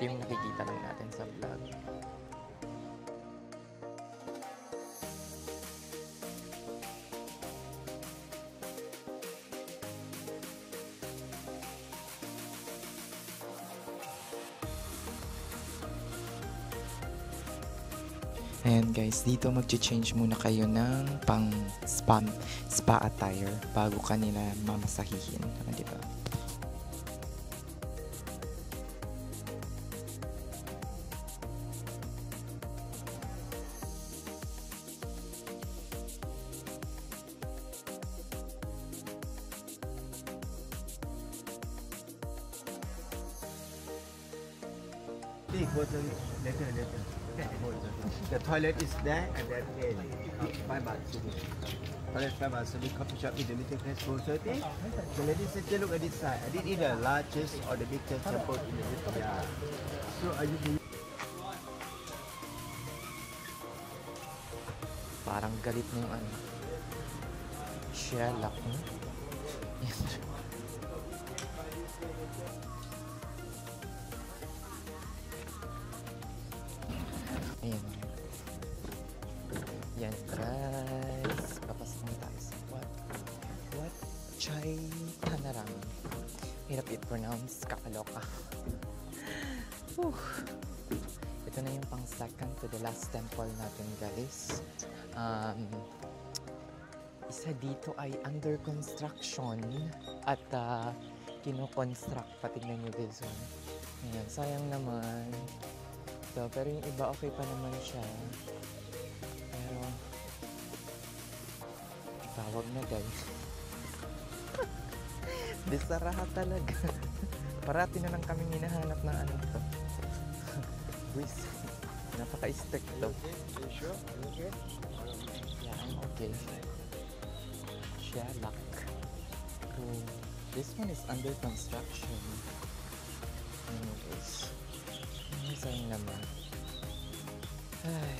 Ito yung nakikita lang natin sa vlog. Ayan guys, dito mag-change muna kayo ng pang spa attire bago kanila mamasahihin, di ba? Go to later. The toilet is there and then pay 5 baht. Toilet 5 baht. So the coffee shop is the little place 430. So ladies and gentlemen, look at this side. I did eat the largest or the biggest temple in the little. Yeah. So are you? Parang galit na yung ano. Sherlock, no? Ayan. Yan, guys. Papasok na tayo sa what? Chai Tanarang. Hirap i-pronounce. Kakaloka. Ito na yung pang second to the last temple natin, guys. Isa dito ay under construction at kino-construct. Patignan nyo, guys. Ayan, sayang naman. So, pero yung iba okay pa naman siya. Pero tawag na, guys. Bisaraha talaga. Parati na lang kami hinahanap na ano to. Wish. Napaka-stick to. Yeah, I'm okay. Sherlock. So, this one is under construction. Anyways. Sayang naman. Ay.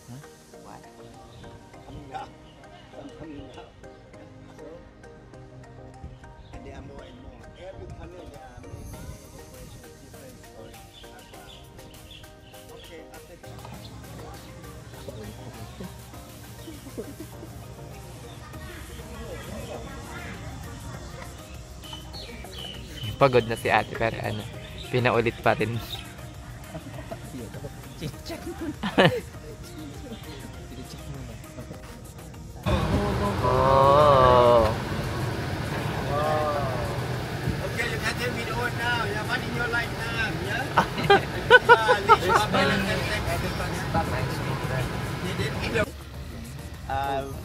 Huh? What? Coming up. Some coming up. So, and there are more and more. Every color there are many decorations, different stories. Okay, after Pagod na si ate pero ano, pinaulit pa rin. Oh. Okay, you can take video now. You have money in your life now, yeah?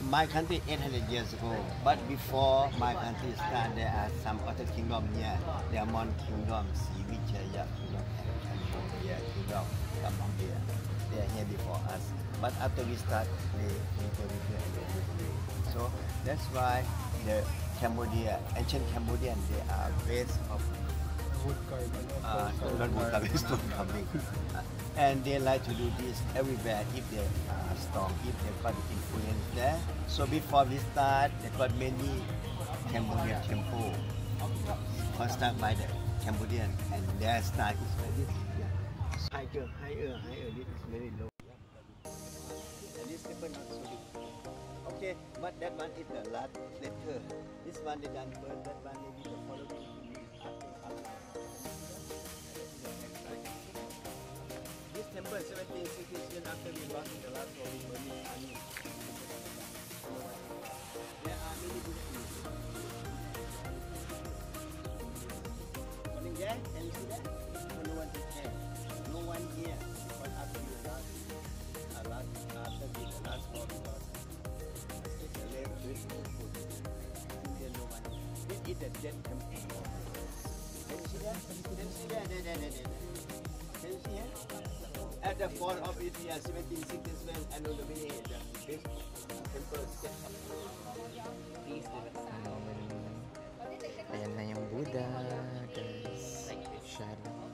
My country 800 years ago, but before my country started, there are some other kingdom here. There are Mon kingdoms, Sriwijaya kingdom, and Cambodia kingdom, Cambodia. They are here before us. But after we start, they go here and they live here. So that's why the Cambodia, ancient Cambodian, they are base of wood carving, stone carving. And they like to do this everywhere if they are strong, if they got influence there. So before we start, they got many Cambodian temple constructed by the Cambodian, and their style is like this. Yeah. Higher, this is very low. And this temple not so big. Okay, but that one is the last letter. This one they done first, that one maybe the following. This temple 1760 after we lost in the last war with Burmese army. There are many Buddhists. Coming there, can you see that? No one is there. No one here. Because after we lost, after the last war we lost, it's a left with food. There no one. This is the dead temple. Can you see that? Can you see that? There. Can you see it? At the fall of India, 1767, and on the way, the best temple set up. Ayan na yung Buddha, guys. Sherlock.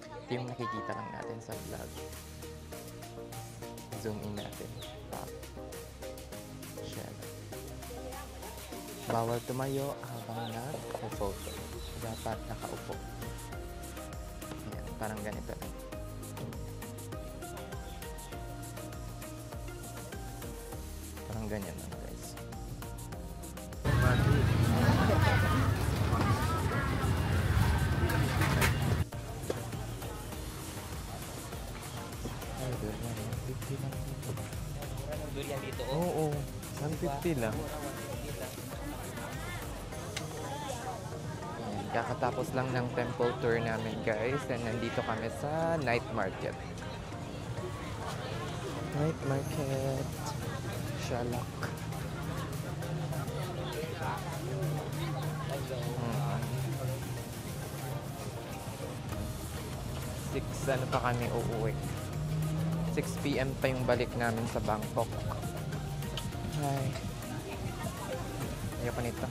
Ito yung nakikita lang natin sa vlog. Zoom in natin. Sherlock. Bawal tumayo habang nag-photo. dapat nakaupo. Ayan, parang ganito lang. Parang ganyan lang, guys. Ay, doon lang. 150 lang dito. Durian dito. Oo, 150 lang. Ayan, kakatapos lang ng temple tour namin, guys. And nandito kami sa night market. Night market. Shalak. Mm. 6 ano pa kami uuwi. 6 PM pa yung balik namin sa Bangkok. Ay. Ayoko nito.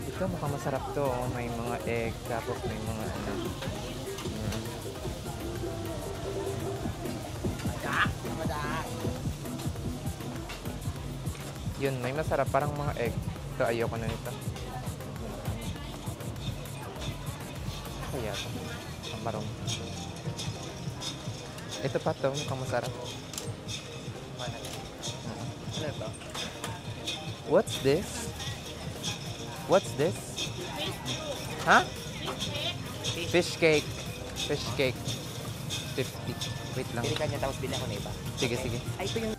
Ito mukhang masarap to. Oh. May mga egg, tapos may mga ano. Ayan. Yun, may masarap. Parang mga egg. Ito, ayoko na nito. Kaya ito. Ang marong. Ito pa to, mukhang masarap. Ano to? What's this? What's this? Ha? Fish cake. Fish cake. 50. Wait lang. Pili ka niya tapos bili ako na iba. Sige, sige. Ay, ito yung...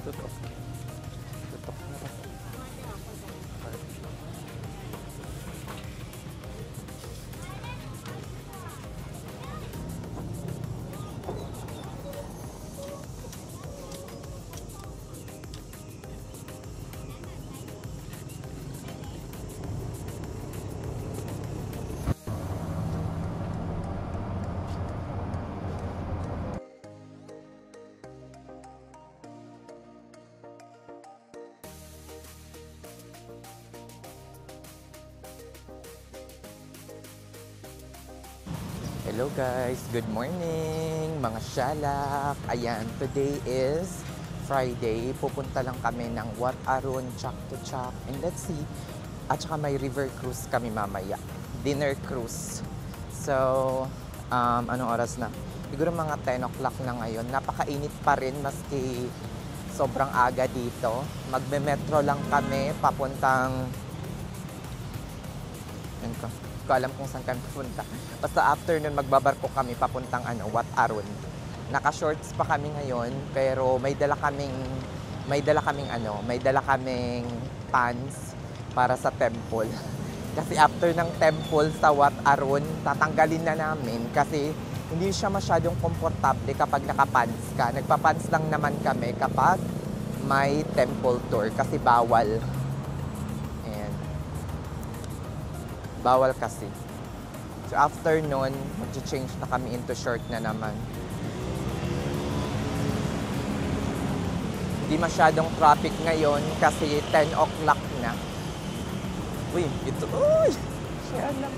Tutok. Tutok na ba? Hello guys, good morning mga shalak. Ayan, today is Friday. Pupunta lang kami ng Wat Arun, Chak to Chak. And let's see. At saka may river cruise kami mamaya. Dinner cruise. So, anong oras na? Siguro mga 10 o'clock na ngayon. Napakainit pa rin maski sobrang aga dito. Magme-metro lang kami papuntang... Yan ko. Ko alam kung saan kami pupunta. Basta after nun magbabarko kami papuntang Wat Arun. Naka-shorts pa kami ngayon pero may dala kaming pants para sa temple. Kasi after ng temple sa Wat Arun, tatanggalin na namin kasi hindi siya masyadong komportable kapag naka-pants ka. Nagpa-pants lang naman kami kapag may temple tour kasi bawal. Bawal kasi. So after nun, mag-change na kami into short na naman. Hindi masyadong traffic ngayon kasi 10 o'clock na. Uy, ito. Uy! Shalak.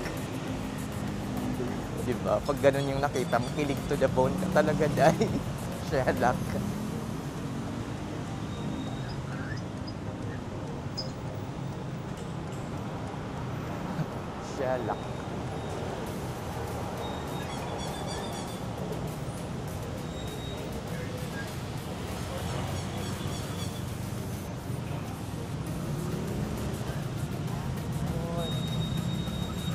Diba? Pag ganun yung nakita, makilig to the bone ka talaga dahil. Shalak. Shalak.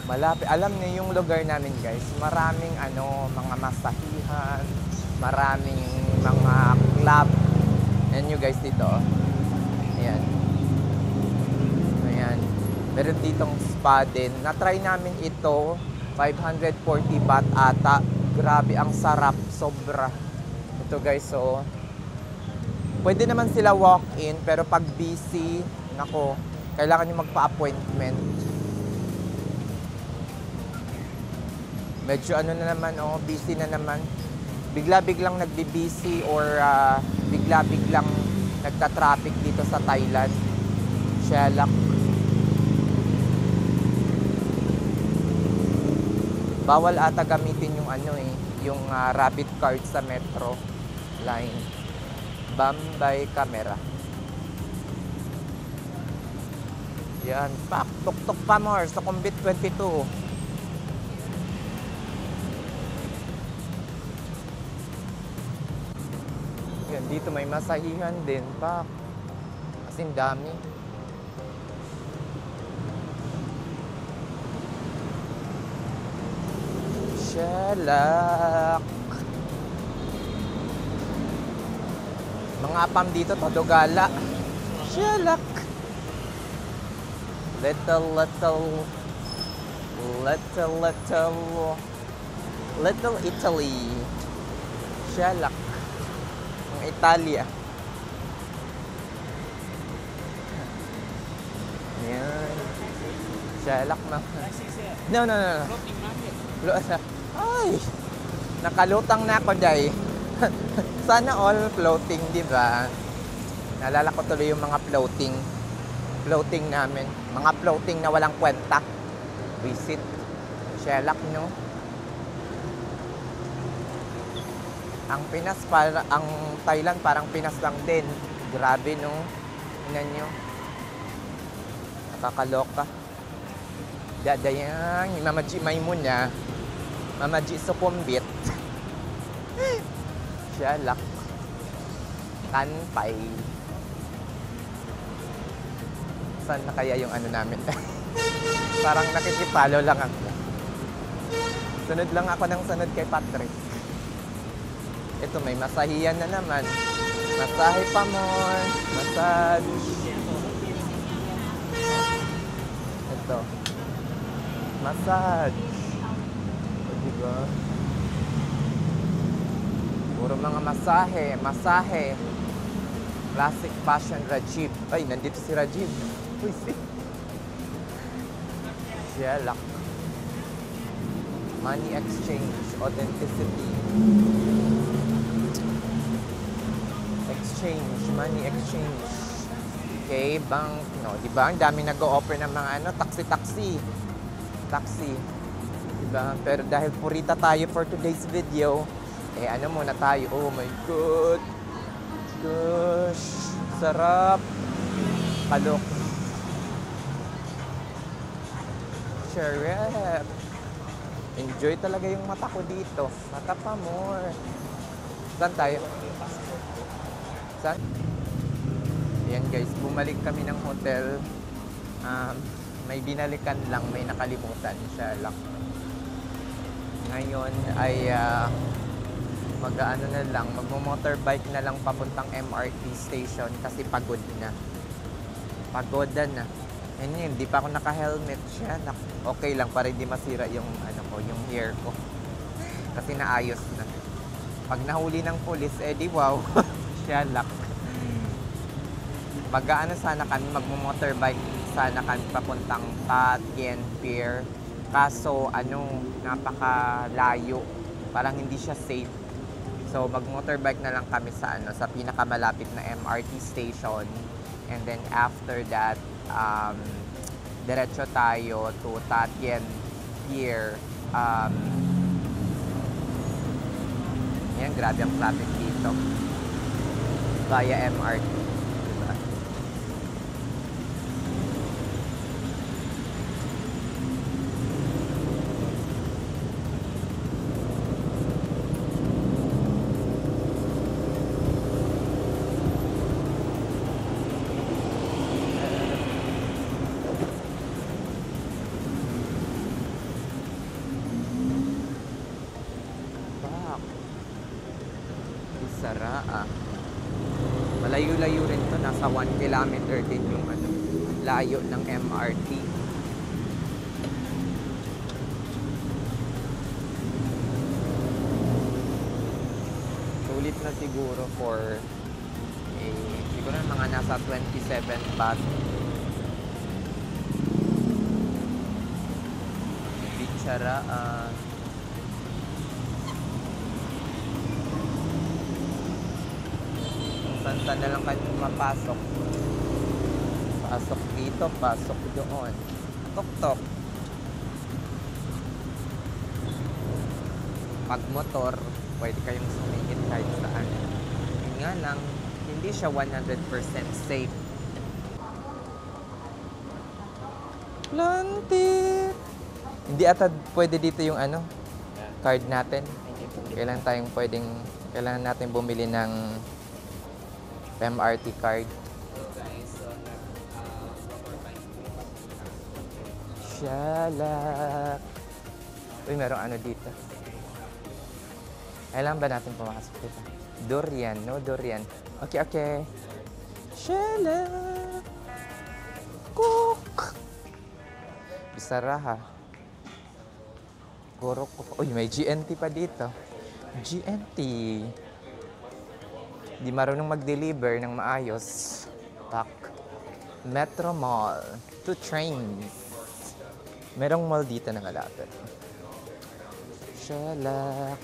Malapit. Alam niyo yung lugar namin guys, maraming mga masahihan, maraming mga club. Ayan nyo guys dito. Ayan. Ayan. Meron ditong spa din. Na-try namin ito, 540 baht ata. Grabe, ang sarap, sobra. Ito guys, so pwede naman sila walk-in, pero pag busy, nako, kailangan nyo magpa-appointment. Medyo ano na naman, oh, busy na naman. Bigla-biglang nagbi-busy or bigla-biglang nagta-traffic dito sa Thailand. Shelak. Bawal ata gamitin yung ano eh, yung rabbit card sa metro line. Bambay camera. Yan, pak, tuk-tuk pa more sa Kumbit 22. Yan, dito may masahihan din, pak. Kasing dami. Shelak. Mga apam dito, tadogala. Shelak. Little Italy. Shelak. Ang Italia. Yan. Shelak na. No. Ay, nakalutang na ako, day. Sana all floating, di ba? Naalala ko tuloy yung mga floating namin. Mga floating na walang kwenta. Visit. Shelak, no? Ang Thailand parang Pinas lang din. Grabe, no? Tingnan nyo. Nakakaloka. Dadayang, Mamaji Maimuna. Mamaji Sukumbit. Shelak. Kanpay. Saan na kaya yung ano namin? Parang nakikipalo lang ako. Sunod lang ako ng sunod kay Patrick. Ito, may masahiyan na naman. Masahe pa more. Massage. Ito. Massage. O, diba? Puro mga masahe. Classic Fashion Rajiv. Ay, nandito si Rajiv. Uy, Shelak. Money exchange. Authenticity. Money exchange. Okay, bank. No, diba? Ang dami nag-o-offer ng mga taxi. Diba? Pero dahil purita tayo for today's video, muna tayo. Oh my God. Gosh. Sarap. Kalok. Sharap. Enjoy talaga yung mata ko dito. Mata pa more. Saan tayo? Saan? Ayan guys, bumalik kami ng hotel. May binalikan lang, may nakalimutan siya lang. Ngayon ay magmo-motorbike na lang papuntang MRT station kasi pagod na. Pagoda na. Hindi pa ako naka-helmet siya. Okay lang para hindi masira yung yung hair ko. Kasi naayos na. Pag nahuli ng pulis, di wow. Siya lak. Sana kami magmo-motorbike sana kami papuntang Pat Kien Pier. Kaso napakalayo. Parang hindi siya safe. So mag-motorbike na lang kami sa pinakamalapit na MRT station. And then after that, diretso tayo to Pat Kien Pier. Yan, grabe ang traffic dito. Via MRT. Diba? Sara. Malayo-layo rin to. Nasa 1 kilometer din yung layo ng MRT. sulit na siguro for siguro mga nasa 27 baht. Bitsaraan. Saan na lang kayo mapasok. Pasok dito, pasok doon. Tok-tok. Pag motor, pwede kayong sumingit kahit saan. Yun nga lang, hindi siya 100% safe. Plantik! Hindi ata pwede dito yung ano, card natin. Kailangan natin bumili ng MRT card. Shalak! Uy, merong ano dito. Kailangan ba natin pumasok dito? Durian, no durian. Okay, okay. Shalak! Cook! Bisaraha. Gorok ko. Uy, may GNT pa dito. GNT. Di marunong mag-deliver ng maayos. Tak. Metro Mall. 2 trains. Merong mall dito na malapit. Shalak.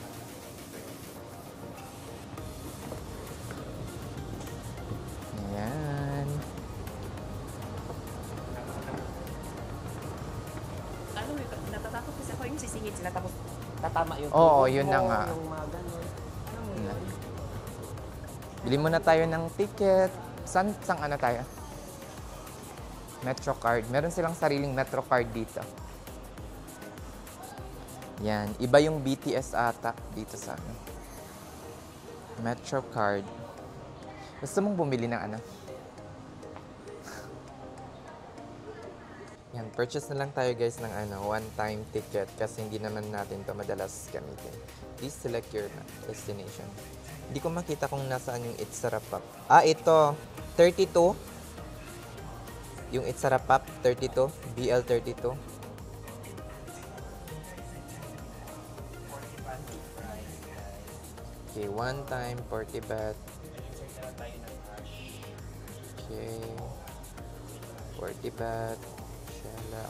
Ayan. Ano, natatakot kasi ako yung sisingit sila tapos tatama yung Oo, tuhod yun mo, na nga. yung mga ganun. Ano mo yun? Bili muna tayo ng ticket. Saan ano tayo? Metro card. Meron silang sariling Metro card dito. Yan. Iba yung BTS ata dito sa ano. Metro card. Gusto mong bumili ng ano? Yan. Purchase na lang tayo guys ng ano, one-time ticket kasi hindi naman natin to madalas gamitin. Please select your destination. Hindi ko makita kung nasaan yung It's Sarapap. Ah, ito. 32. Yung It's Sarapap, 32. BL32. Okay, one time, 40 baht. Okay. 40 baht. Shala.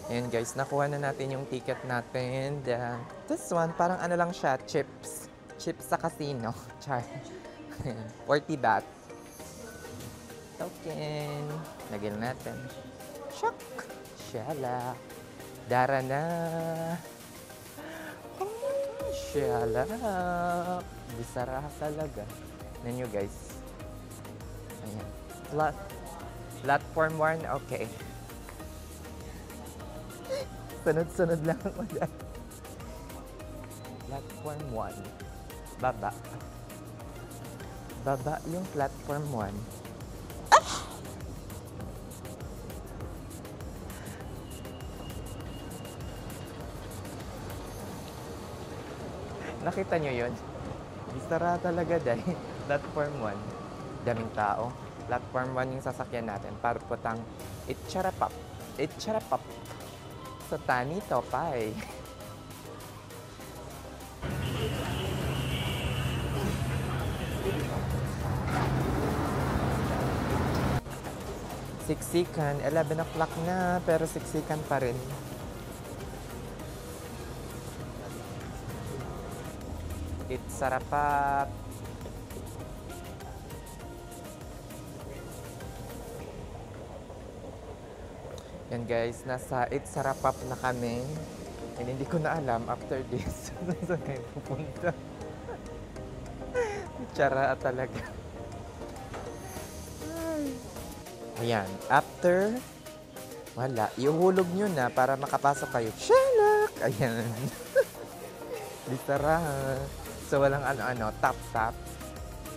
Ayan guys, nakuha na natin yung ticket natin. This one, parang ano lang siya, chips. Chips sa casino. Char. 40 baht. Token. Lagyan natin. Shock. Shala. Dara na. Oh, shala. Bisara talaga. Tignan nyo guys. Ayan. Platform 1, okay. Sunod-sunod lang ako dyan. Platform 1. Baba. Baba yung platform 1. Ah! Nakita nyo yun? Bisara talaga dahil. Platform 1. Daming tao. Platform 1 yung sasakyan natin. Para putang Itcharapap. Itcharapap. Sa Tani Topay. Siksikan. 11 o'clock na, pero siksikan pa rin. It's Sarapap. Yan guys, nasa It's Sarapap na kami. And hindi ko na alam after this saan kayo pupunta. Tsara talaga. Ayan, after wala, ihulog nyo na para makapasok kayo. Shalak! Ayan. Bisara. So walang ano-ano, tap-tap.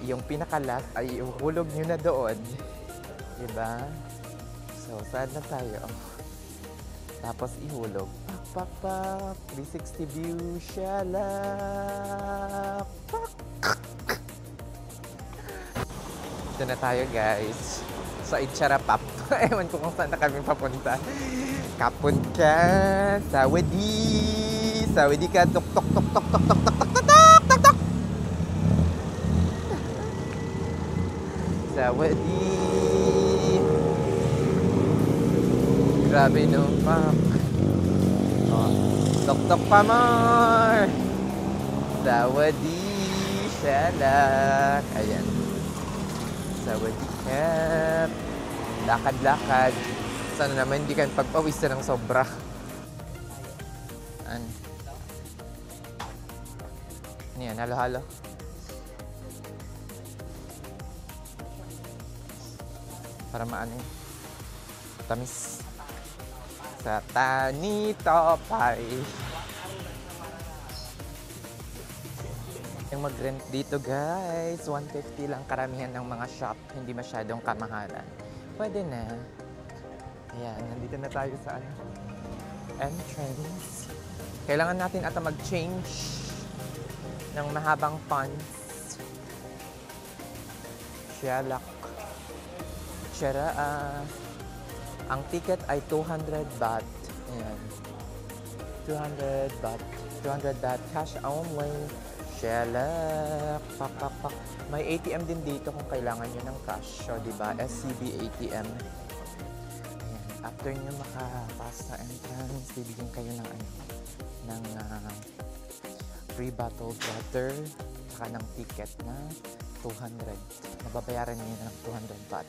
Yung pinaka-last ay ihulog nyo na doon. Diba? So, saan na tayo? Tapos ihulog. Pak, pak, pak. 360 view. Shalak. Pak. Ito na tayo, guys. sa Icharapap. Ewan ko kung saan na kami papunta. Kapun ka, Sawadee! Sawadee ka, tok tok tok tok tok tok tok tok tok tok tok! Sawadee! Grabe no, pak. Oh, tok tok pa more! Sawadee! Shalak! Ayan. Sawadee Cap! Lakad-lakad. Sana naman hindi kayo pagpawisan ng sobra. Ano yan? Halo-halo. Para maano yun. Tamis. Sa Tanito Pie. Yung mag-rent dito guys, 150 lang karamihan ng mga shop, hindi masyadong kamahalan. Pwede na. Ayan, nandito na tayo sa entrance. Kailangan natin ata mag-change ng mahabang funds. Shalak. Charaa. Ang ticket ay 200 baht. Ayan. 200 baht. 200 baht cash only. Shalak. Pak, pak, pak. May ATM din dito kung kailangan nyo ng cash. So, diba? SCB ATM. Ayan. After nyo makapasa sa entrance, bibigyan kayo ng free bottled water saka ng ticket na 200. Nababayaran nyo ng 200 baht.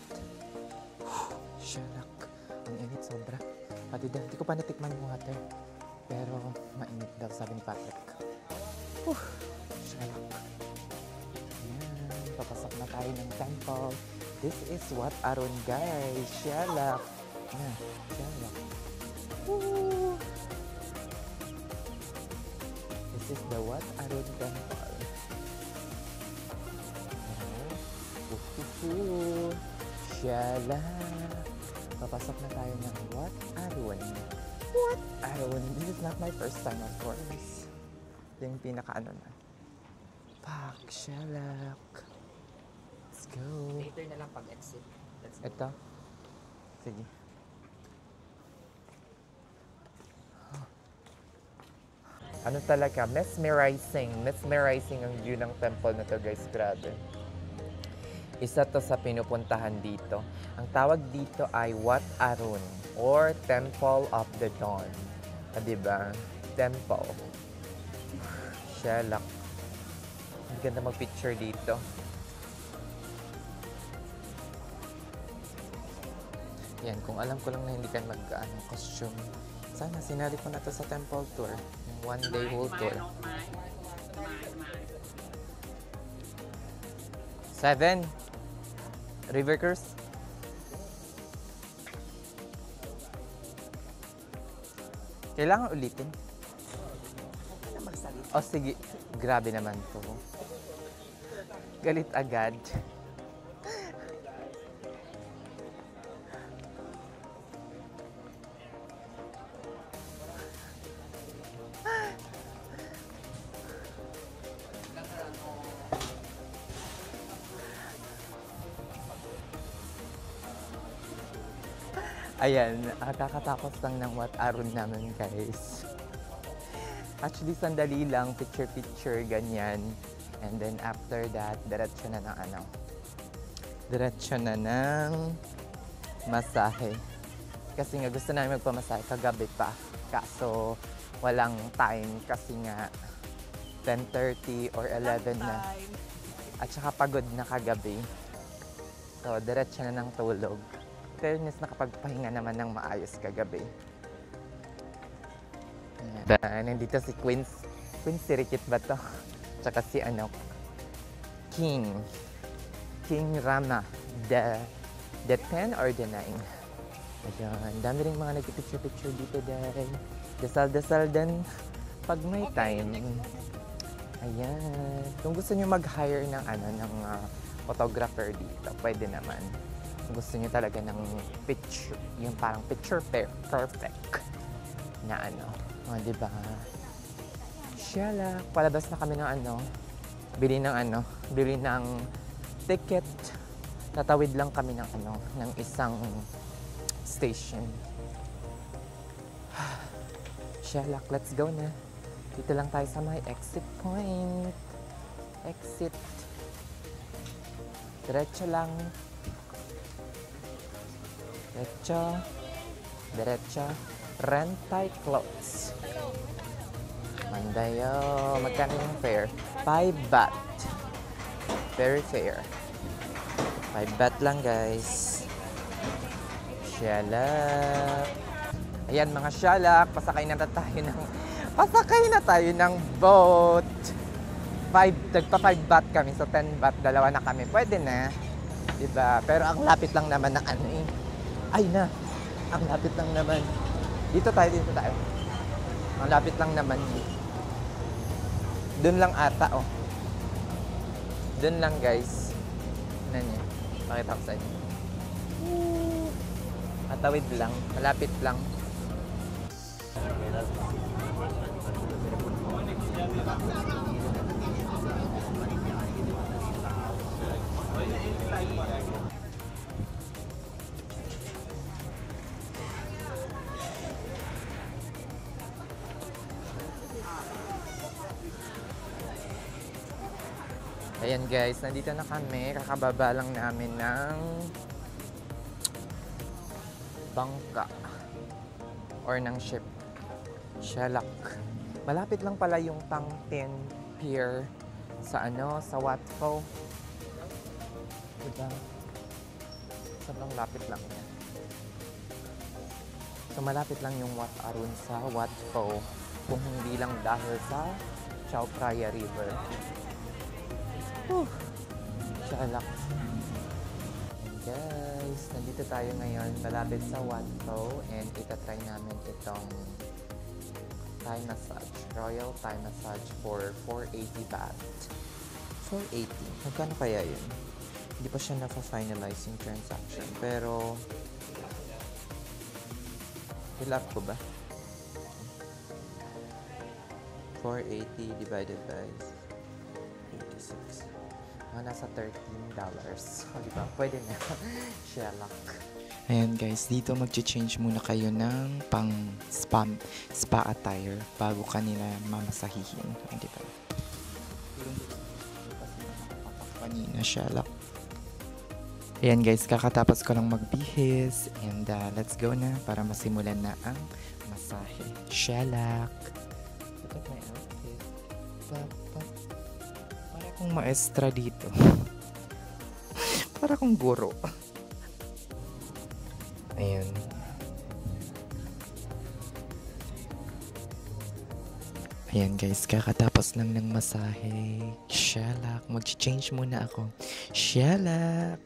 Shalak. Ang init sobra. Pati daw, hindi ko pa natikman yung water. Pero mainit daw, sabi ni Patrick. Shalak. Ayan, papasok na tayo ng temple. This is Wat Arun guys. Shalak. Ayan, shalak. Woo! This is the Wat Arun temple. Ayan. Shalak. Papasok na tayo ng Wat Arun. Wat Arun. This is not my first time, of course. Yung pinaka-ano na. Pak, shalak. Let's go. Later na lang pag-exit. Let's go. Ito. Sige. Ano talaga? Mesmerizing. Mesmerizing ang view ng temple na to guys. Grabe. Isa to sa pinupuntahan dito. Ang tawag dito ay Wat Arun or Temple of the Dawn. Diba? Temple. Shalak. Ang ganda mag-picture dito. Yan, kung alam ko lang na hindi ka mag-costume. Sana sinali ko na to sa temple tour. Yung one-day whole tour. 7. River cruise. Kailangan ulitin. O sige, grabe naman to. Galit agad. Ayan, kakatapos lang ng Wat Arun namin guys. Actually, sandali lang, picture-picture, ganyan. And then after that, diretso na ng diretso na ng masahe. Kasi nga gusto namin magpamasahe kagabi pa. Kaso walang time kasi nga 10:30 or 11 na. At saka pagod na kagabi. So, diretso na ng tulog. Fairness, nakapagpahinga naman ng maayos kagabi. Nandito si Queen Sirikit ba to? Tsaka si King Rama, the 10 or the 9. Ayan, dami rin mga nagpipicture-picture dito dahil dasal-dasal din pag may time. Ayan, kung gusto niyo mag-hire ng photographer dito, pwede naman. Kung gusto niyo talaga ng picture, yung parang picture perfect na diba? Shala, palabas na kami ng bili ng ticket Tatawid lang kami ng ng isang station. Sherlock, let's go na. Dito lang tayo sa may exit point. Exit. Diretso lang. Diretso. Diretso. Rentay clothes. Mandayo. Magkano yung fare? 5 baht. Very fair. 5 baht lang, guys. Shalak. Ayan, mga shalak. Pasakay na tayo ng boat. Tagpa 5 baht kami. So, 10 baht. Dalawa na kami. Pwede na. Diba? Pero ang lapit lang naman ng ano eh. Ay na. Ang lapit lang naman. Dito tayo. Ang lapit lang naman. Doon lang ata, oh. Doon lang, guys. Ano niya? Pakita ko sa inyo. Matawid lang. Malapit lang. Ayan guys, nandito na kami. Kakababa lang namin ng bangka or ng ship. Shalak. Malapit lang pala yung Pangpin Pier sa sa Wat Pho. Diba? Sobrang lapit lang yan. So malapit lang yung Wat Arun sa Wat Pho kung hindi lang dahil sa Chao Phraya River. Shalak. Guys, nandito tayo ngayon malapit sa Wat Pho and itatry namin itong Thai massage. Royal Thai massage for 480 baht. 480. Magkano kaya yun? Hindi pa siya na-finalize yung transaction. Pero, fill up ko ba? 480 divided by 86. Nasa $13. O, diba? Pwede na. Sherlock. Ayan guys, dito mag-change muna kayo ng pang spa attire bago kanila mamasahihin. Hindi ba? Kanina, Sherlock. Ayan guys, kakatapos ko lang magbihis and let's go na para masimulan na ang masahe. Sherlock. Look at my outfit. Para akong maestra dito. Para akong guro. Ayan. Ayan guys, kakatapos lang ng masahe. Shalak. Mag-change muna ako. Shalak.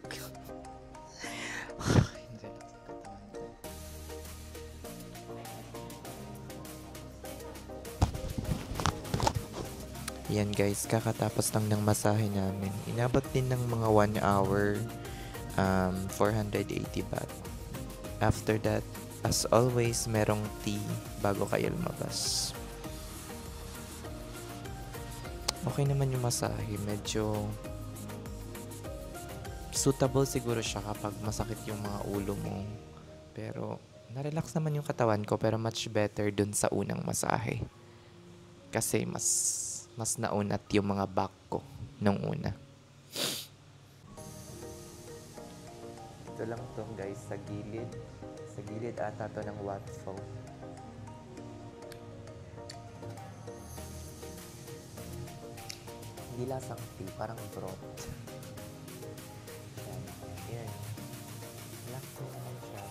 Ayan guys, kakatapos lang ng masahe namin. Inabot din ng mga 1 hour, 480 baht. After that, as always, merong tea bago kayo lumabas. Okay naman yung masahe. Medyo suitable siguro siya kapag masakit yung mga ulo mo. Pero, na-relax naman yung katawan ko. Pero much better dun sa unang masahe. Kasi mas naunat yung mga back ko nung una. Ito lang to guys, sa gilid. Sa gilid ata to ng Wat Pho. Hindi lasang tea, parang broth. Yan. Relaxing naman siya.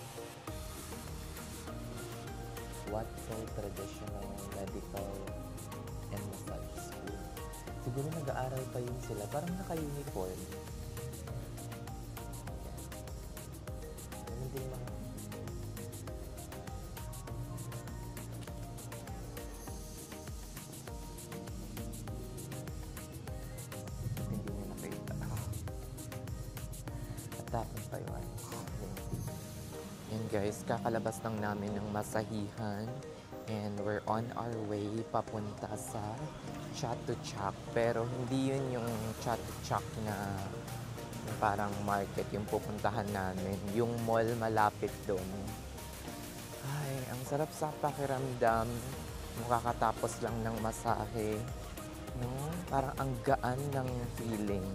Wat Pho Traditional Medical and Massage School. Siguro nag-aaral pa yun sila. Parang naka-uniform. Ganun din mga hindi nyo nakita. At tapos pa yung ano. Yan guys, kakalabas lang namin ng masahihan. And we're on our way papunta sa Chatuchak. Pero hindi yun yung Chatuchak na parang market yung pupuntahan namin. Yung mall malapit doon. Ay, ang sarap sa pakiramdam. Makakatapos lang ng masahe. No? Parang ang gaan ng feeling.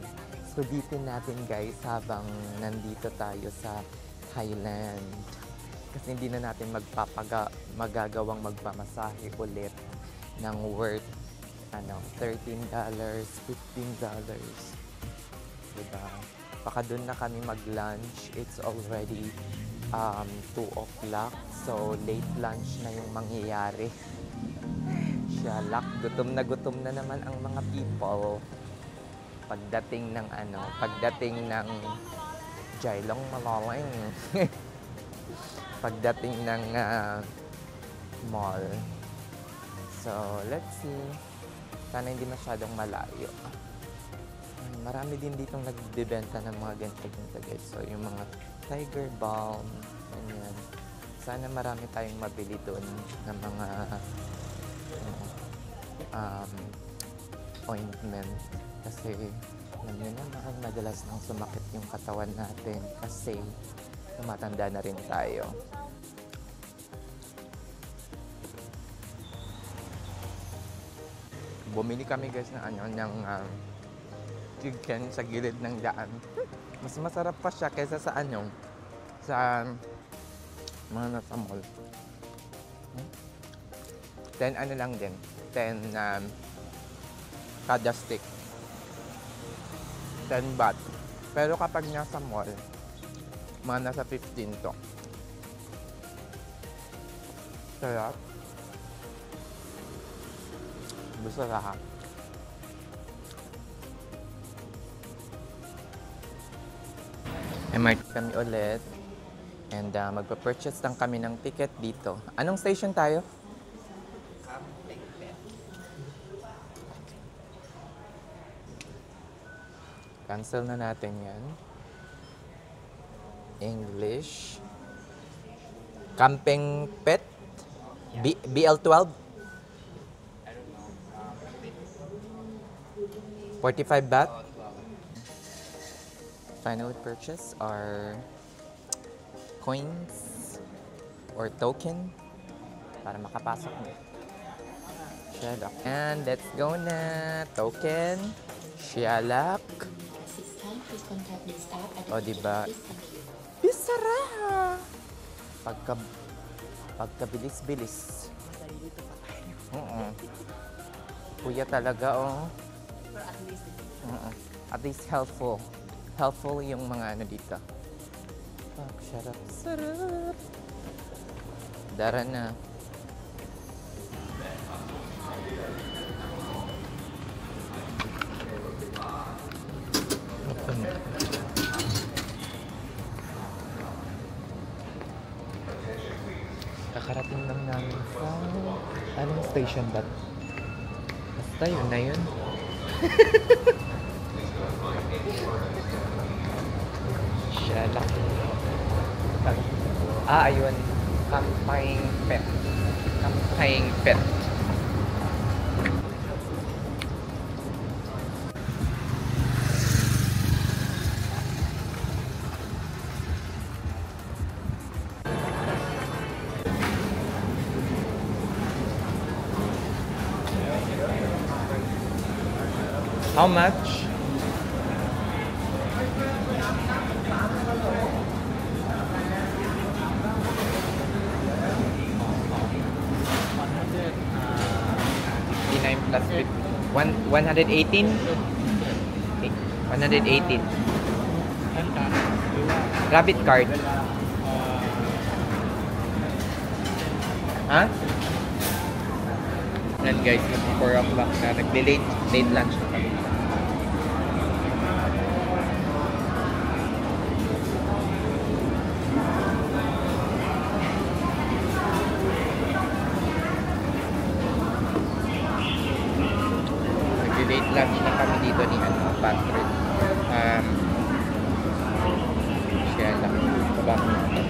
Subitin natin guys habang nandito tayo sa Thailand. Kasi hindi na natin magagawang magpamasahe ulit ng worth $13, $15. Diba? Baka doon na kami mag-lunch. It's already 2 o'clock. So, late lunch na yung mangyayari. Shalak, gutom na naman ang mga people. Pagdating ng Jailong Malaling. Pagdating ng mall. So, let's see. Sana hindi masyadong malayo. Marami din ditong nagbibenta ng mga ganito guys. So, yung mga tiger balm, ganyan. Sana marami tayong mabili doon ng mga ointment. Kasi, alam nyo naman, madalas nang sumakit yung katawan natin kasi tumatanda na rin tayo. Bumili kami guys ng chicken sa gilid ng daan. Mas masarap pa siya kaysa sa sa mga nasa mall. 10 lang din. 10 kada stick. 10 baht. Pero kapag nasa mall, mga nasa 15 to. Sarap. Gusto lahat. MRT kami ulit. And magpa-purchase lang kami ng ticket dito. Anong station tayo? Cancel na natin yan. English. Camping Pet? BL12? 45 baht? Final purchase are coins or token para makapasok na. Shalak. And let's go na. Token. Shalak. O, diba? Bisara! Pagkabilis-bilis. Kuya talaga, oh. At least helpful. Helpful yung mga dito. Sarap. Sarap. Dara na. Kakarating lang namin sa anong station ba? Basta yun na yun. Shalak. Ayun. Camping Pet. Camping Pet. How much? Plus 118? 118. Rabbit card. Ha? Yan guys, 4 o'clock na. Nag-late lunch na kami. Late lunch na kami dito ni Patrick. Siya lang. Kabang natin.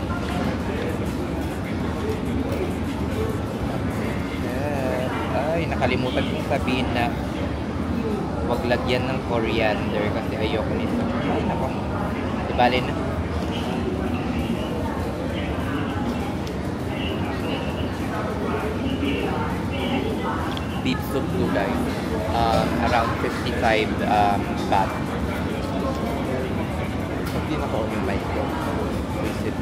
Ay, nakalimutan kong sabihin na huwag lagyan ng coriander kasi ayoko nito. Ay, naku. Bali na. Beef soup to guys. Around 55 baht. Hindi na ko yung mic ko. Visit.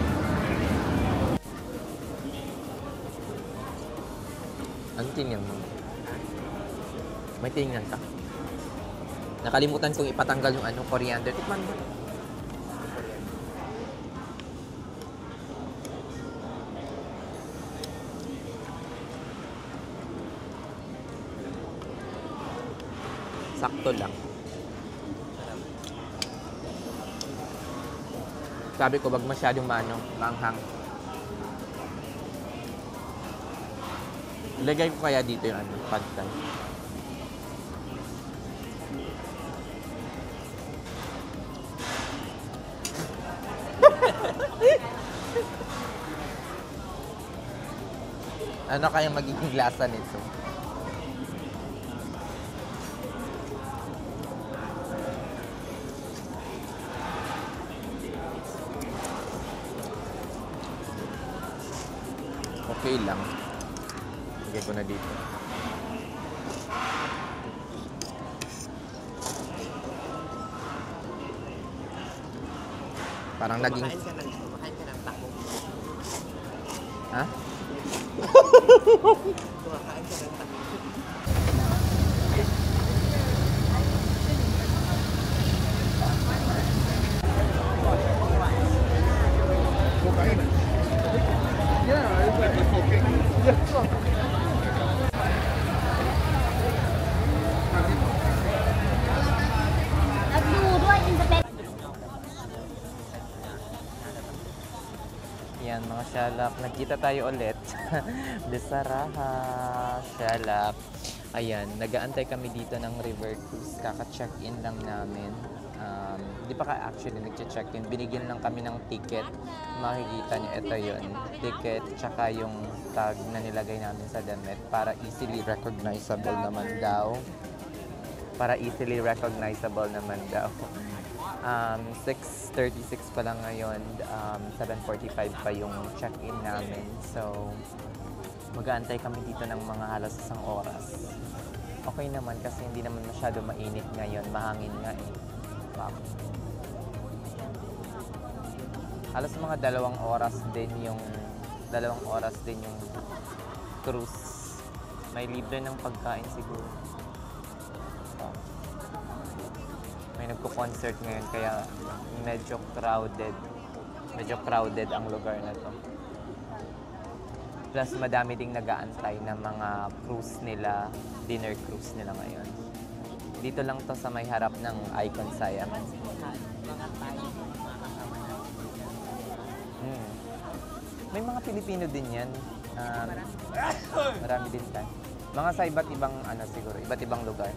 Ang tingin mo? May tingnan ka. Nakalimutan kong ipatanggal yung coriander. Tikman mo. Sakto lang. Sabi ko, wag masyadong maanghang. Ilagay ko kaya dito yung pad thai. Ano kayang magiging lasa nito? Okay lang. Lagay ko na dito. Parang naging... Kumakain ka ng taco. Ha? Kumakain ka ng taco. Yan mga syalak, nagkita tayo ulit. Besaraha, syalak. Ayan, nag-aantay kami dito ng river cruise. Kaka-check-in lang namin. Di pa actually nag-check-in. Binigyan lang kami ng ticket. Makikita niyo, ito yun. Ticket, tsaka yung tag na nilagay namin sa damit para easily recognizable naman daw. 6:36 pa lang ngayon, 7:45 pa yung check-in namin. So, mag-aantay kami dito ng mga halos isang oras. Okay naman kasi hindi naman masyado mainit ngayon, mahangin nga eh. Wow. Halos mga 2 oras din yung cruise. May libre ng pagkain siguro. Wow. May nagko-concert ngayon kaya medyo crowded ang lugar na to. Plus madami ding nag-aantay na mga cruise nila, dinner cruise nila ngayon. Dito lang to sa may harap ng Icon Siam. May mga Pilipino din yan. Marami din tayo. Mga sa iba't ibang siguro, iba't ibang lugar.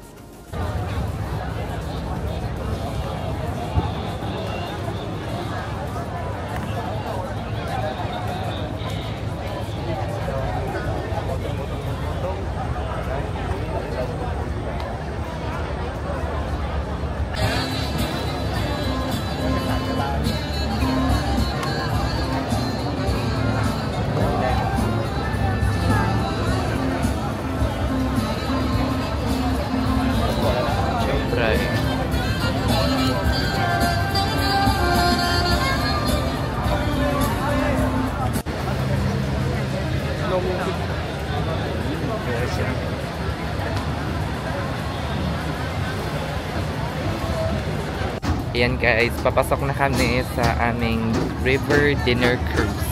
Ayan guys, papasok na kami sa aming river dinner cruise.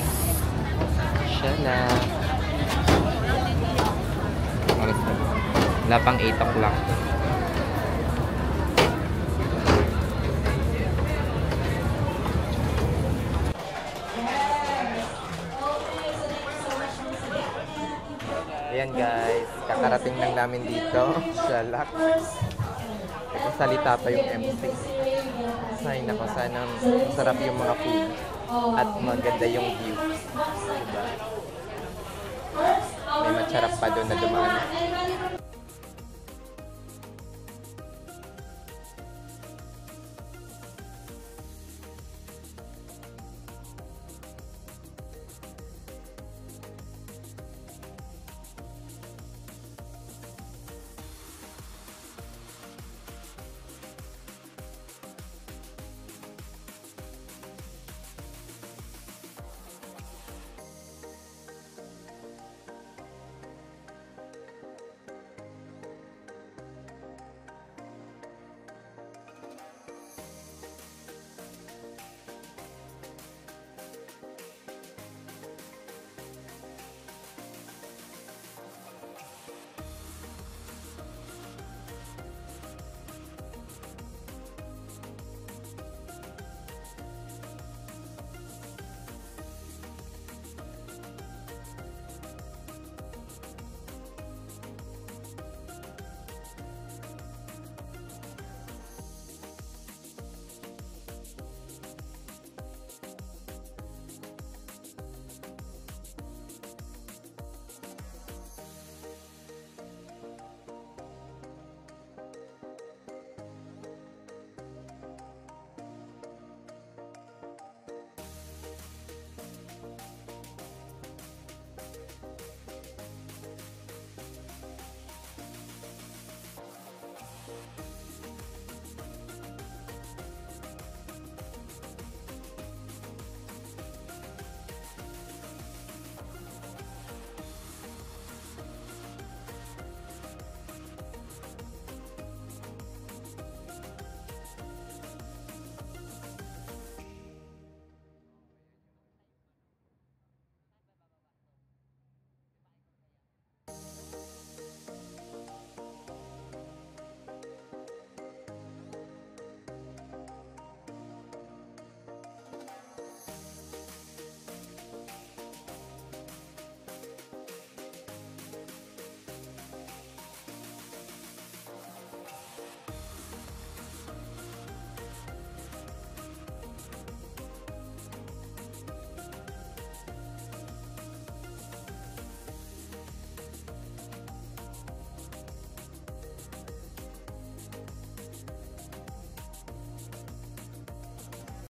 Shala. Wala pang 8 o'clock. Ayan guys, kakarating lang namin dito. Shalak. Salita pa yung MC. Ay nako, sana masarap yung mga food at maganda yung view. Diba? May matsarap pa doon na dumaan.